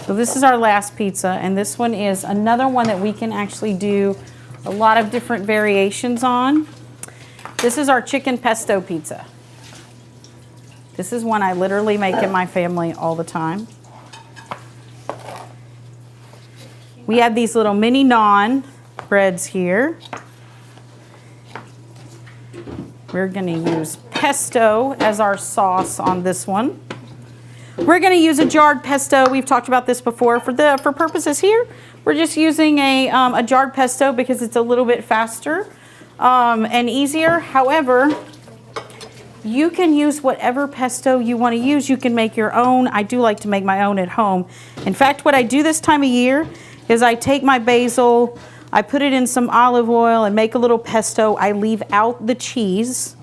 So this is our last pizza, and this one is another one that we can actually do a lot of different variations on. This is our chicken pesto pizza. This is one I literally make in my family all the time. We have these little mini naan breads here. We're going to use pesto as our sauce on this one. We're going to use a jarred pesto. We've talked about this before. For purposes here, we're just using a jarred pesto because it's a little bit faster and easier. However, you can use whatever pesto you want to use. You can make your own. I do like to make my own at home. In fact, what I do this time of year is I take my basil, I put it in some olive oil and make a little pesto. I leave out the cheese,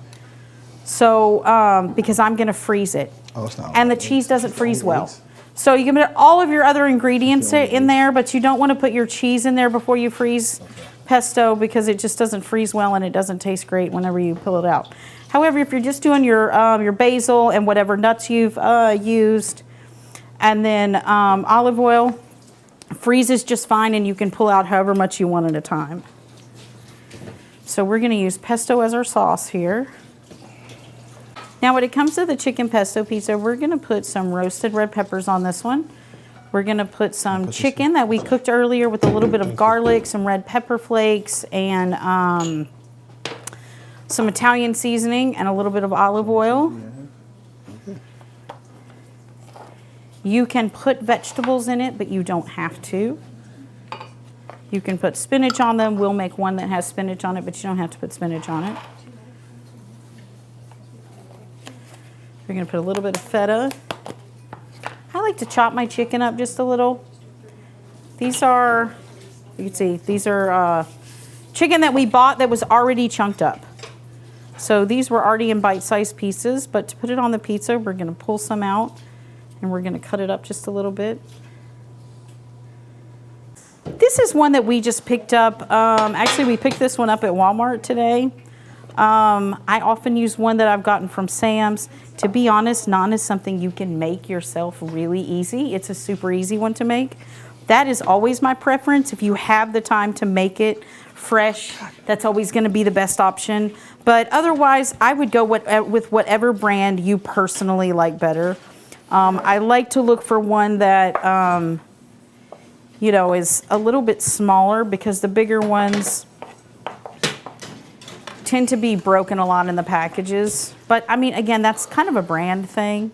so because I'm going to freeze it. Oh, it's not. And the cheese doesn't freeze well. So you can put all of your other ingredients in there, but you don't want to put your cheese in there before you freeze pesto because it just doesn't freeze well and it doesn't taste great whenever you pull it out. However, if you're just doing your basil and whatever nuts you've used, and then olive oil, freezes just fine, and you can pull out however much you want at a time. So we're going to use pesto as our sauce here. Now when it comes to the chicken pesto pizza, we're going to put some roasted red peppers on this one. We're going to put some chicken that we cooked earlier with a little bit of garlic, some red pepper flakes, and some Italian seasoning and a little bit of olive oil. You can put vegetables in it, but you don't have to. You can put spinach on them. We'll make one that has spinach on it, but you don't have to put spinach on it. We're going to put a little bit of feta. I like to chop my chicken up just a little. These are, you can see, these are chicken that we bought that was already chunked up. So these were already in bite-sized pieces, but to put it on the pizza, we're going to pull some out and we're going to cut it up just a little bit. This is one that we just picked up. Actually, we picked this one up at Walmart today. I often use one that I've gotten from Sam's. To be honest, naan is something you can make yourself really easy. It's a super easy one to make. That is always my preference. If you have the time to make it fresh, that's always going to be the best option. But otherwise, I would go with whatever brand you personally like better. I like to look for one that, you know, is a little bit smaller because the bigger ones tend to be broken a lot in the packages. But I mean, again, that's kind of a brand thing.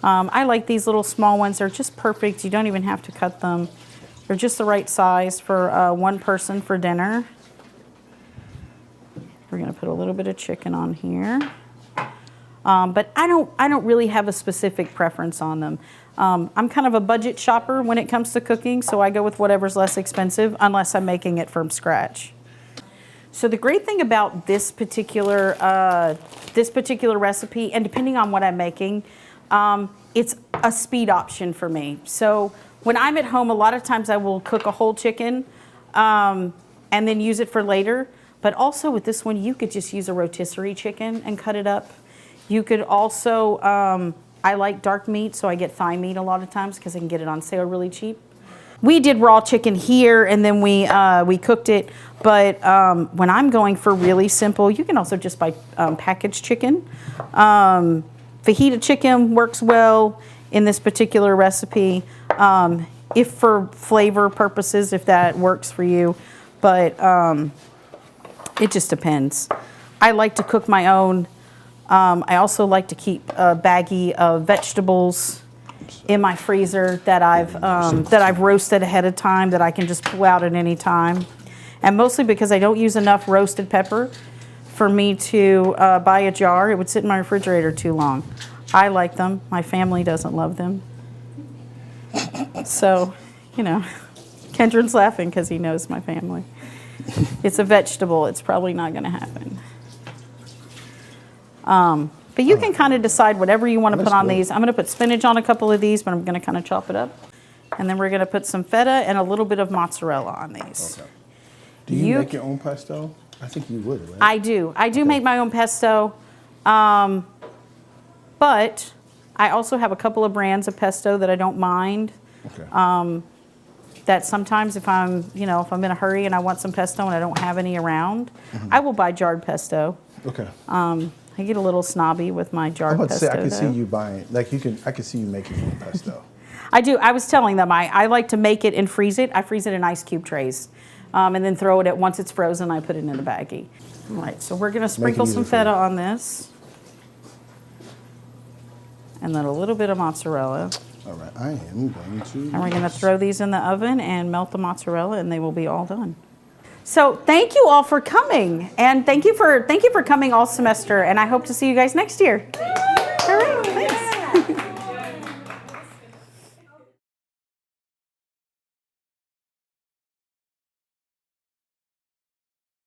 I like these little small ones. They're just perfect. You don't even have to cut them. They're just the right size for one person for dinner. We're going to put a little bit of chicken on here. But I don't really have a specific preference on them. I'm kind of a budget shopper when it comes to cooking, so I go with whatever's less expensive unless I'm making it from scratch. So the great thing about this particular recipe, and depending on what I'm making, it's a speed option for me. So when I'm at home, a lot of times I will cook a whole chicken and then use it for later. But also with this one, you could just use a rotisserie chicken and cut it up. You could also, I like dark meat, so I get thigh meat a lot of times because I can get it on sale really cheap. We did raw chicken here, and then we cooked it. But when I'm going for really simple, you can also just buy packaged chicken. Fajita chicken works well in this particular recipe, if for flavor purposes, if that works for you. But it just depends. I like to cook my own. I also like to keep a baggie of vegetables in my freezer that I've roasted ahead of time that I can just pull out at any time. And mostly because I don't use enough roasted pepper for me to buy a jar. It would sit in my refrigerator too long. I like them. My family doesn't love them. So, you know, Kendron's laughing because he knows my family. It's a vegetable. It's probably not going to happen. But you can kind of decide whatever you want to put on these. I'm going to put spinach on a couple of these, but I'm going to kind of chop it up. And then we're going to put some feta and a little bit of mozzarella on these. Okay. Do you make your own pesto? I think you would, right? I do. I do make my own pesto. But I also have a couple of brands of pesto that I don't mind Okay. That sometimes if I'm, if I'm in a hurry and I want some pesto and I don't have any around, I will buy jarred pesto. Okay. I get a little snobby with my I'm jarred about to pesto. say I can see though. you buying I can see you making your own pesto. I do. I was telling them I like to make it and freeze it. I freeze it in ice cube trays, and then throw it once it's frozen. I put it in a baggie. All right. So we're gonna sprinkle some easy for you. feta on this, and then a little bit of mozzarella. All right. I am going to. And we're gonna throw these in the oven and melt the mozzarella, and they will be all done. So thank you all for coming, and thank you for coming all semester. And I hope to see you guys next year.